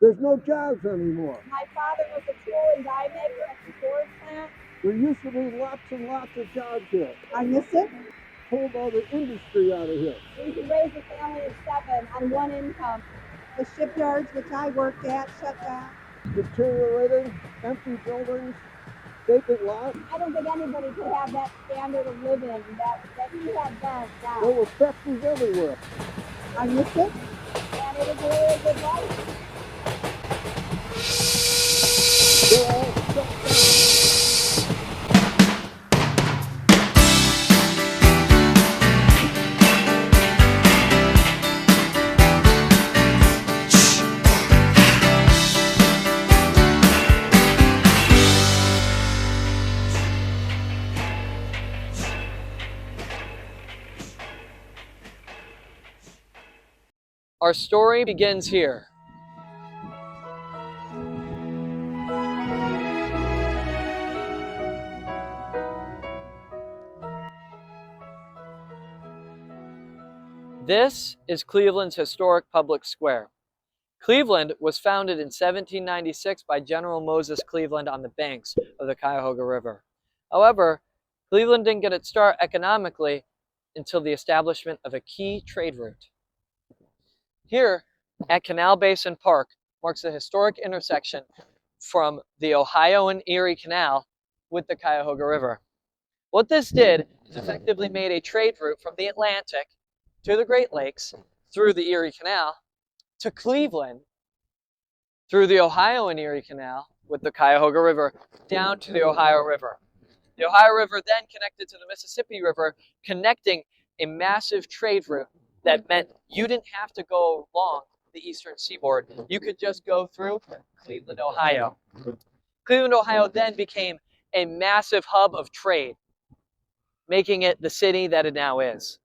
There's no jobs anymore. My father was a tool and die maker at the Ford plant. There used to be lots and lots of jobs here. I miss it. Pulled all the industry out of here. We could raise a family of 7 on one income. The shipyards, which I worked at, shut down. Deteriorating, empty buildings, vacant lots. I don't think anybody could have that standard of living that he had then. Now. There were factories everywhere. I miss it, and it was a really good life. They're all shut down. Our story begins here. This is Cleveland's historic public square. Cleveland was founded in 1796 by General Moses Cleveland on the banks of the Cuyahoga River. However, Cleveland didn't get its start economically until the establishment of a key trade route. Here at Canal Basin Park marks the historic intersection from the Ohio and Erie Canal with the Cuyahoga River. What this did is effectively made a trade route from the Atlantic to the Great Lakes through the Erie Canal to Cleveland through the Ohio and Erie Canal with the Cuyahoga River down to the Ohio River. The Ohio River then connected to the Mississippi River, connecting a massive trade route that meant you didn't have to go along the eastern seaboard. You could just go through Cleveland, Ohio. Cleveland, Ohio then became a massive hub of trade, making it the city that it now is.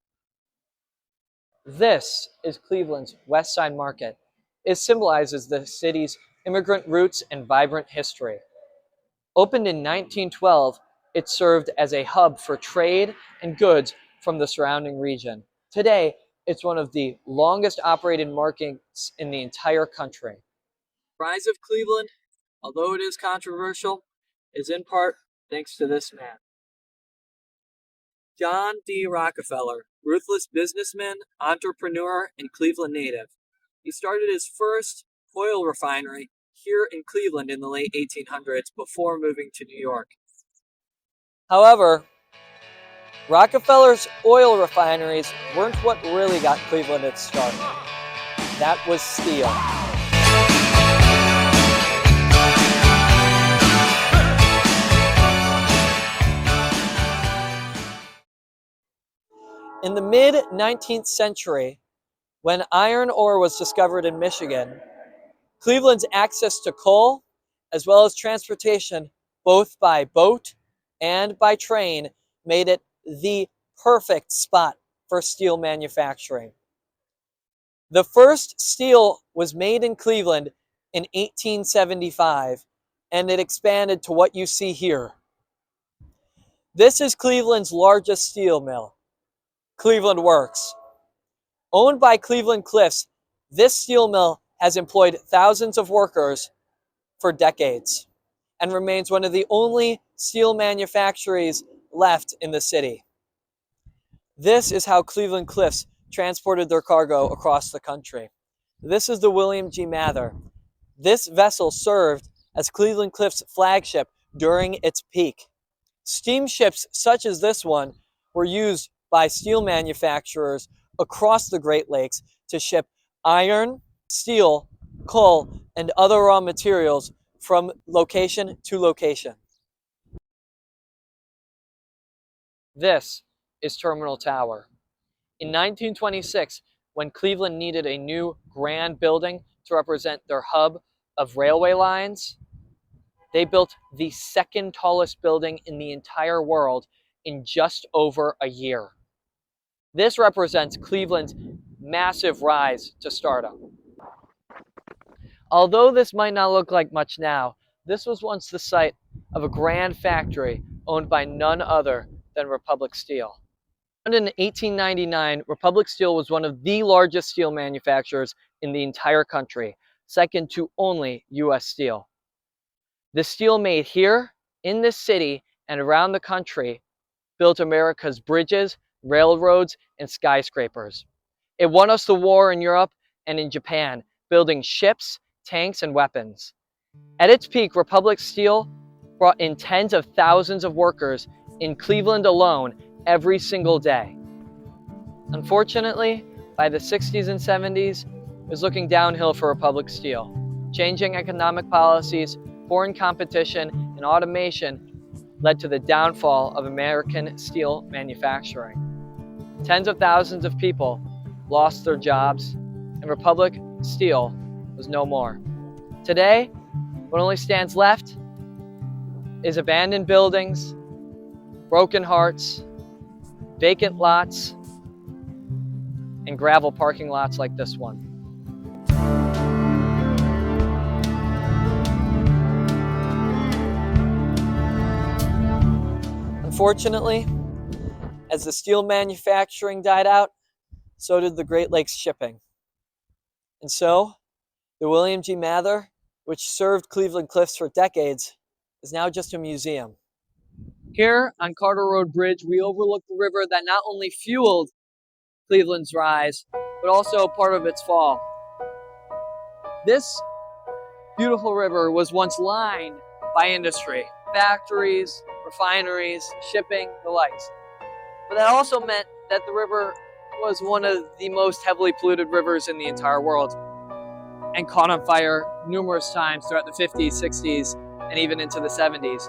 This is Cleveland's West Side Market. It symbolizes the city's immigrant roots and vibrant history. Opened in 1912, it served as a hub for trade and goods from the surrounding region. Today, it's one of the longest operated markets in the entire country. The rise of Cleveland, although it is controversial, is in part thanks to this man. John D. Rockefeller, ruthless businessman, entrepreneur, and Cleveland native. He started his first oil refinery here in Cleveland in the late 1800s before moving to New York. However, Rockefeller's oil refineries weren't what really got Cleveland its start. That was steel. In the mid-19th century, when iron ore was discovered in Michigan, Cleveland's access to coal, as well as transportation, both by boat and by train, made it the perfect spot for steel manufacturing. The first steel was made in Cleveland in 1875, and it expanded to what you see here. This is Cleveland's largest steel mill, Cleveland Works. Owned by Cleveland Cliffs, this steel mill has employed thousands of workers for decades and remains one of the only steel manufactories left in the city. This is how Cleveland Cliffs transported their cargo across the country. This is the William G. Mather. This vessel served as Cleveland Cliffs' flagship during its peak. Steamships such as this one were used by steel manufacturers across the Great Lakes to ship iron, steel, coal, and other raw materials from location to location. This is Terminal Tower. In 1926, when Cleveland needed a new grand building to represent their hub of railway lines, they built the second tallest building in the entire world in just over a year. This represents Cleveland's massive rise to stardom. Although this might not look like much now, this was once the site of a grand factory owned by none other than Republic Steel. Founded in 1899, Republic Steel was one of the largest steel manufacturers in the entire country. second to only US Steel. The steel made here, in this city, and around the country built America's bridges, railroads, and skyscrapers. It won us the war in Europe and in Japan, building ships, tanks, and weapons. At its peak, Republic Steel brought in tens of thousands of workers in Cleveland alone every single day. Unfortunately, by the 60s and 70s, it was looking downhill for Republic Steel. Changing economic policies, foreign competition, and automation led to the downfall of American steel manufacturing. Tens of thousands of people lost their jobs, and Republic Steel was no more. Today, what only stands left is abandoned buildings, broken hearts, vacant lots, and gravel parking lots like this one. Unfortunately, as the steel manufacturing died out, so did the Great Lakes shipping. And so, the William G. Mather, which served Cleveland Cliffs for decades, is now just a museum. Here on Carter Road Bridge, we overlook the river that not only fueled Cleveland's rise, but also part of its fall. This beautiful river was once lined by industry, factories, refineries, shipping, the likes. But that also meant that the river was one of the most heavily polluted rivers in the entire world and caught on fire numerous times throughout the 50s, 60s, and even into the 70s.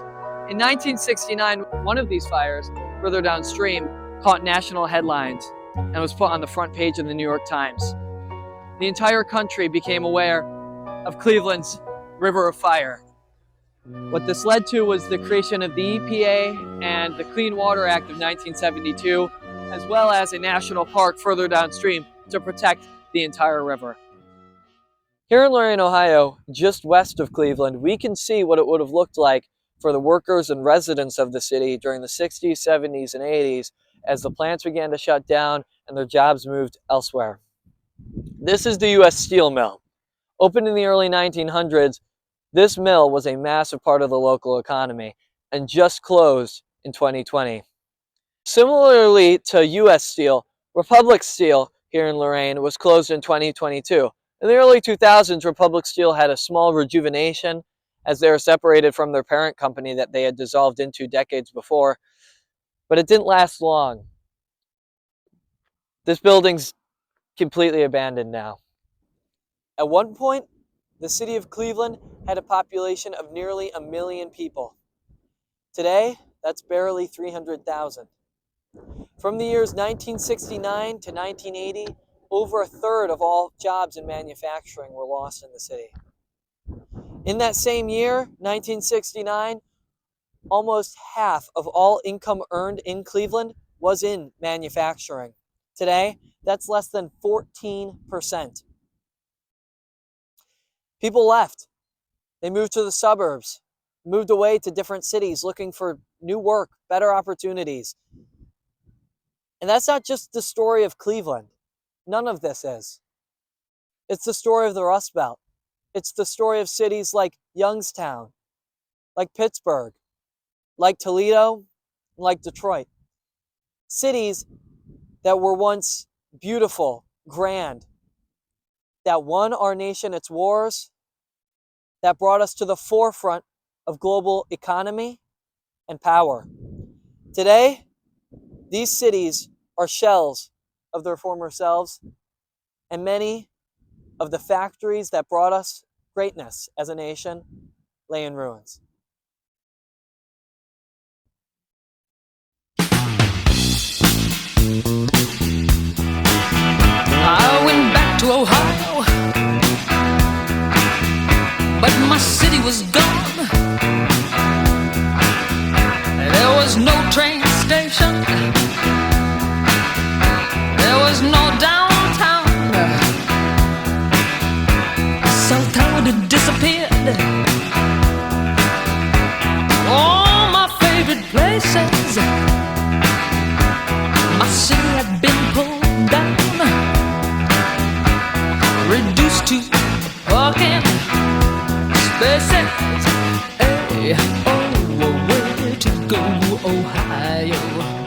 In 1969, one of these fires, further downstream, caught national headlines and was put on the front page of the New York Times. The entire country became aware of Cleveland's River of Fire. What this led to was the creation of the EPA and the Clean Water Act of 1972, as well as a national park further downstream to protect the entire river. Here in Lorain, Ohio, just west of Cleveland, we can see what it would have looked like for the workers and residents of the city during the 60s, 70s, and 80s as the plants began to shut down and their jobs moved elsewhere. This is the US Steel Mill. Opened in the early 1900s, this mill was a massive part of the local economy and just closed in 2020. Similarly to US Steel, Republic Steel here in Lorain was closed in 2022. In the early 2000s, Republic Steel had a small rejuvenation as they were separated from their parent company that they had dissolved into decades before, but it didn't last long. This building's completely abandoned now. At one point, the city of Cleveland had a population of nearly 1 million people. Today, that's barely 300,000. From the years 1969 to 1980, over a third of all jobs in manufacturing were lost in the city. In that same year, 1969, almost half of all income earned in Cleveland was in manufacturing. Today, that's less than 14%. People left. They moved to the suburbs, moved away to different cities looking for new work, better opportunities. And that's not just the story of Cleveland. None of this is. It's the story of the Rust Belt. It's the story of cities like Youngstown, like Pittsburgh, like Toledo, like Detroit. Cities that were once beautiful, grand, that won our nation its wars, that brought us to the forefront of global economy and power. Today, these cities are shells of their former selves, and many of the factories that brought us greatness as a nation lay in ruins. I went back to Ohio, but my city was gone. There was no train station, there was no downtown. South Town had disappeared. All my favorite places, my city had been pulled down, reduced to a parking They said, hey, oh, where to go, Ohio?